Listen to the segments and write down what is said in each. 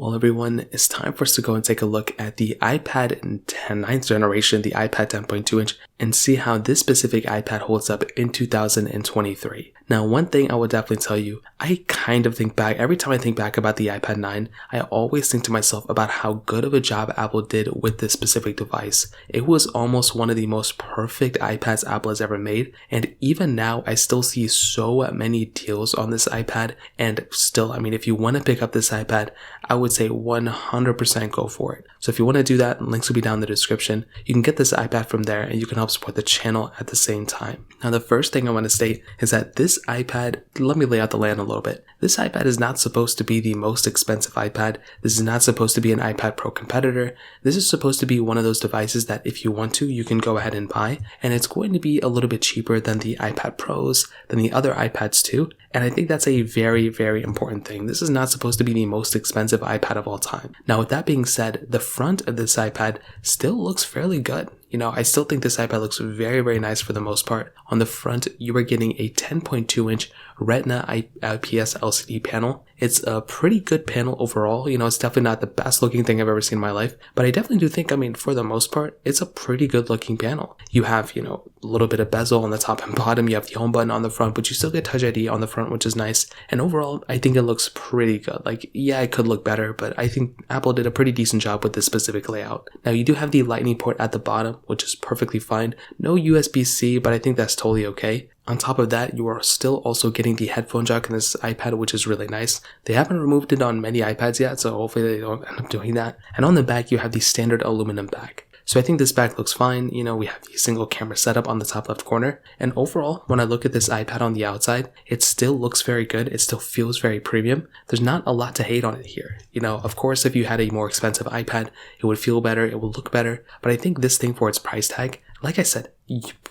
Well, everyone, it's time for us to go and take a look at the iPad 9th generation, the iPad 10.2 inch, and see how this specific iPad holds up in 2023. Now, one thing I would definitely tell you, I kind of think back, every time I think back about the iPad 9, I always think to myself about how good of a job Apple did with this specific device. It was almost one of the most perfect iPads Apple has ever made, and even now, I still see so many deals on this iPad, and still, if you want to pick up this iPad, I would say 100% go for it. So if you want to do that, links will be down in the description. You can get this iPad from there and you can help support the channel at the same time. Now, the first thing I want to state is that this iPad, let me lay out the land a little bit. This iPad is not supposed to be the most expensive iPad. This is not supposed to be an iPad Pro competitor. This is supposed to be one of those devices that if you want to, you can go ahead and buy. And it's going to be a little bit cheaper than the iPad Pros, than the other iPads too. And I think that's a very, very important thing. This is not supposed to be the most expensive iPad of all time. Now, with that being said, the front of this iPad still looks fairly good. I still think this iPad looks very, very nice for the most part. On the front, you are getting a 10.2 inch Retina IPS LCD panel. It's a pretty good panel overall. It's definitely not the best looking thing I've ever seen in my life, but I definitely do think, for the most part, it's a pretty good looking panel. You have, a little bit of bezel on the top and bottom. You have the home button on the front, but you still get Touch ID on the front, which is nice. And overall, I think it looks pretty good. It could look better, but I think Apple did a pretty decent job with this specific layout. Now, you do have the Lightning port at the bottom, which is perfectly fine. No USB-C, but I think that's totally okay. On top of that, you are still also getting the headphone jack in this iPad, which is really nice. They haven't removed it on many iPads yet, so hopefully they don't end up doing that. And on the back, you have the standard aluminum back. So I think this back looks fine. We have the single camera setup on the top left corner. And overall, when I look at this iPad on the outside, it still looks very good. It still feels very premium. There's not a lot to hate on it here. Of course, if you had a more expensive iPad, it would feel better. It would look better. But I think this thing for its price tag, like I said,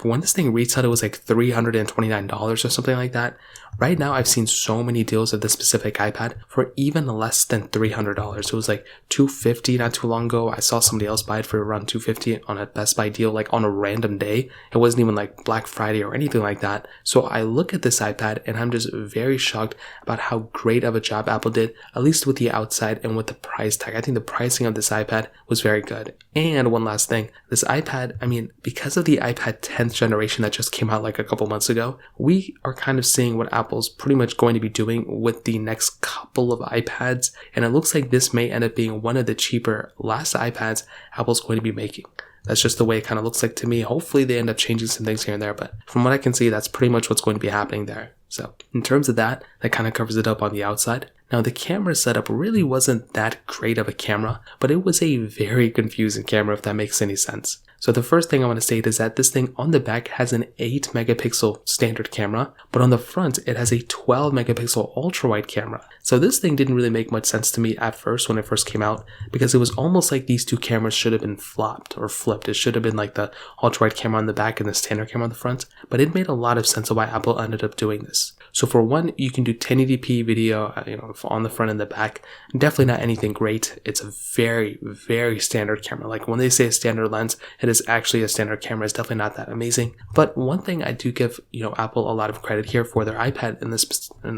when this thing retailed, it was like $329 or something like that. Right now, I've seen so many deals of this specific iPad for even less than $300. It was like $250 not too long ago. I saw somebody else buy it for around $250 on a Best Buy deal, like on a random day. It wasn't even like Black Friday or anything like that. So I look at this iPad and I'm just very shocked about how great of a job Apple did, at least with the outside and with the price tag. I think the pricing of this iPad was very good. And one last thing, this iPad, because of the iPad 10th generation that just came out like a couple months ago, we are kind of seeing what Apple's pretty much going to be doing with the next couple of iPads, and it looks like this may end up being one of the cheaper last iPads Apple's going to be making. That's just the way it kind of looks like to me. Hopefully they end up changing some things here and there, but from what I can see, that's pretty much what's going to be happening there. So in terms of that kind of covers it up on the outside. Now, the camera setup really wasn't that great of a camera, but it was a very confusing camera, if that makes any sense. So the first thing I want to state is that this thing on the back has an 8 megapixel standard camera, but on the front, it has a 12 megapixel ultra wide camera. So this thing didn't really make much sense to me at first when it first came out, because it was almost like these two cameras should have been flopped or flipped. It should have been like the ultra wide camera on the back and the standard camera on the front, but it made a lot of sense of why Apple ended up doing this. So for one, you can do 1080p video, on the front and the back. Definitely not anything great. It's a very, very standard camera. Like when they say a standard lens, it is actually a standard camera. It's definitely not that amazing. But one thing I do give, Apple a lot of credit here for their iPad in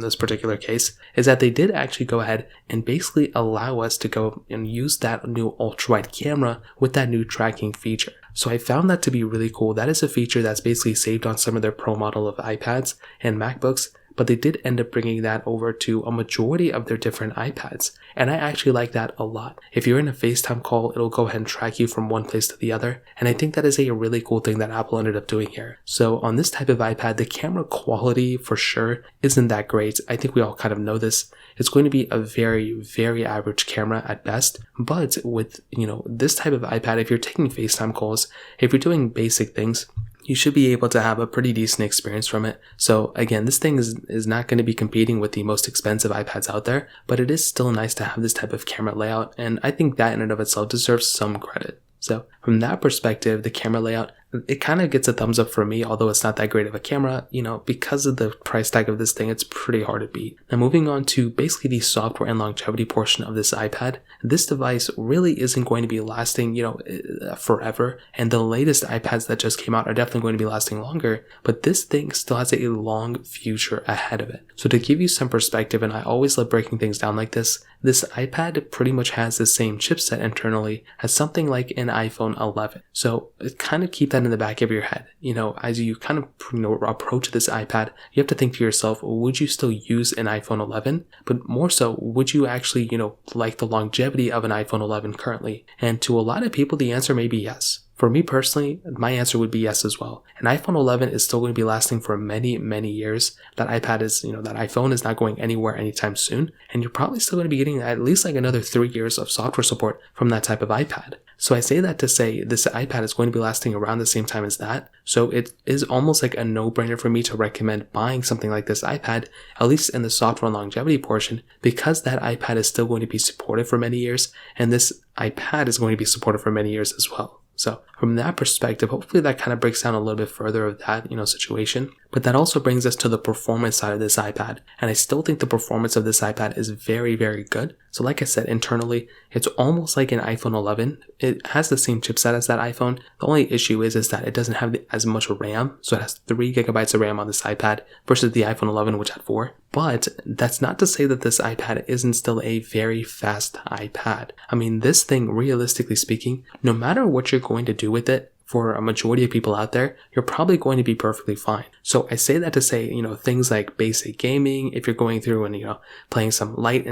this particular case is that they did actually go ahead and basically allow us to go and use that new ultra wide camera with that new tracking feature. So I found that to be really cool. That is a feature that's basically saved on some of their Pro model of iPads and MacBooks, but they did end up bringing that over to a majority of their different iPads. And I actually like that a lot. If you're in a FaceTime call, it'll go ahead and track you from one place to the other. And I think that is a really cool thing that Apple ended up doing here. So on this type of iPad, the camera quality for sure isn't that great. I think we all kind of know this. It's going to be a very, very average camera at best. But with, this type of iPad, if you're taking FaceTime calls, if you're doing basic things, you should be able to have a pretty decent experience from it. So again, this thing is not going to be competing with the most expensive iPads out there, but it is still nice to have this type of camera layout, and I think that in and of itself deserves some credit. So from that perspective, the camera layout, it kind of gets a thumbs up for me, although it's not that great of a camera. Because of the price tag of this thing, it's pretty hard to beat. Now moving on to basically the software and longevity portion of this iPad, this device really isn't going to be lasting, forever, and the latest iPads that just came out are definitely going to be lasting longer, but this thing still has a long future ahead of it. So to give you some perspective, and I always love breaking things down like this iPad pretty much has the same chipset internally as something like an iPhone 11. So kind of keep that in the back of your head. As you kind of approach this iPad, you have to think to yourself, would you still use an iPhone 11? But more so, would you actually, like the longevity of an iPhone 11 currently? And to a lot of people, the answer may be yes. For me personally, my answer would be yes as well. An iPhone 11 is still going to be lasting for many, many years. That iPad is, that iPhone is not going anywhere anytime soon. And you're probably still going to be getting at least like another 3 years of software support from that type of iPad. So I say that to say this iPad is going to be lasting around the same time as that. So it is almost like a no-brainer for me to recommend buying something like this iPad, at least in the software and longevity portion, because that iPad is still going to be supported for many years, and this iPad is going to be supported for many years as well. So from that perspective, hopefully that kind of breaks down a little bit further of that, situation. But that also brings us to the performance side of this iPad. And I still think the performance of this iPad is very, very good. So like I said, internally, it's almost like an iPhone 11. It has the same chipset as that iPhone. The only issue is that it doesn't have as much RAM. So it has 3 gigabytes of RAM on this iPad versus the iPhone 11, which had 4. But that's not to say that this iPad isn't still a very fast iPad. I mean, this thing, realistically speaking, no matter what you're going to do with it, for a majority of people out there, you're probably going to be perfectly fine. So I say that to say, things like basic gaming, if you're going through and, playing some light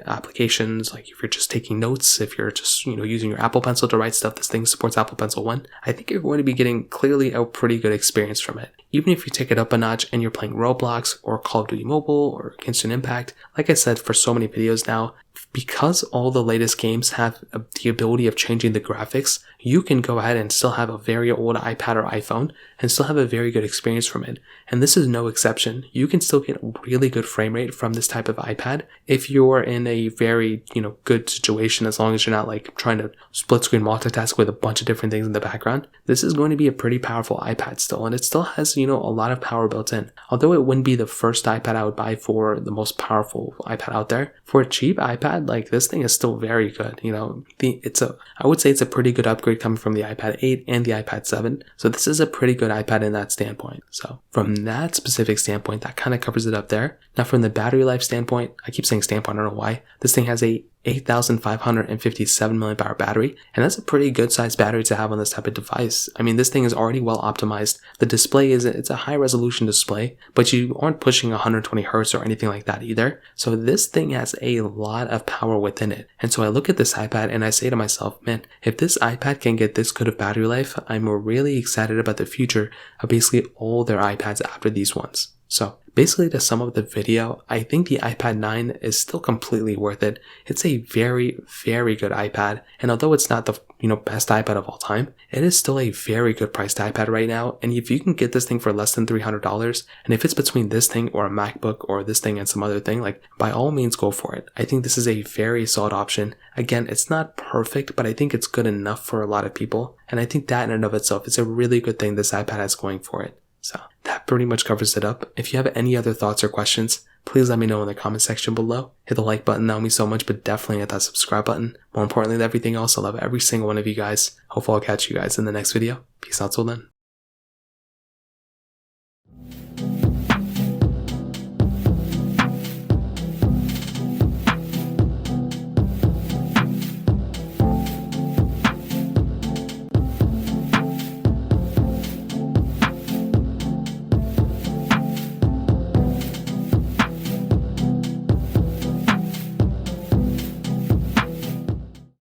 applications, like if you're just taking notes, if you're just, using your Apple Pencil to write stuff, this thing supports Apple Pencil 1, I think you're going to be getting clearly a pretty good experience from it. Even if you take it up a notch and you're playing Roblox or Call of Duty Mobile or Genshin Impact, like I said for so many videos now, because all the latest games have the ability of changing the graphics, you can go ahead and still have a very old iPad or iPhone and still have a very good experience from it. And this is no exception. You can still get really good frame rate from this type of iPad if you're in a very, good situation, as long as you're not like trying to split screen multitask with a bunch of different things in the background. This is going to be a pretty powerful iPad still, and it still has, a lot of power built in. Although it wouldn't be the first iPad I would buy for the most powerful iPad out there, for a cheap iPad, like this thing is still very good. I would say it's a pretty good upgrade coming from the iPad 8 and the iPad 7. So this is a pretty good iPad in that standpoint. So from that specific standpoint, that kind of covers it up there. Now from the battery life standpoint, I keep saying standpoint, I don't know why. This thing has a 8,557 milliamp battery, and that's a pretty good sized battery to have on this type of device. I mean, this thing is already well optimized. The display it's a high resolution display, but you aren't pushing 120 hertz or anything like that either. So this thing has a lot of power within it. And so I look at this iPad and I say to myself, man, if this iPad can get this good of battery life, I'm really excited about the future of basically all their iPads after these ones. So basically, to sum up the video, I think the iPad 9 is still completely worth it. It's a very, very good iPad, and although it's not the best iPad of all time, it is still a very good priced iPad right now. And if you can get this thing for less than $300, and if it's between this thing or a MacBook or this thing and some other thing, like by all means go for it. I think this is a very solid option. Again, it's not perfect, but I think it's good enough for a lot of people, and I think that in and of itself is a really good thing this iPad has going for it. So that pretty much covers it up. If you have any other thoughts or questions, please let me know in the comment section below. Hit the like button, that would mean so much, but definitely hit that subscribe button. More importantly than everything else, I love every single one of you guys. Hopefully I'll catch you guys in the next video. Peace out till then.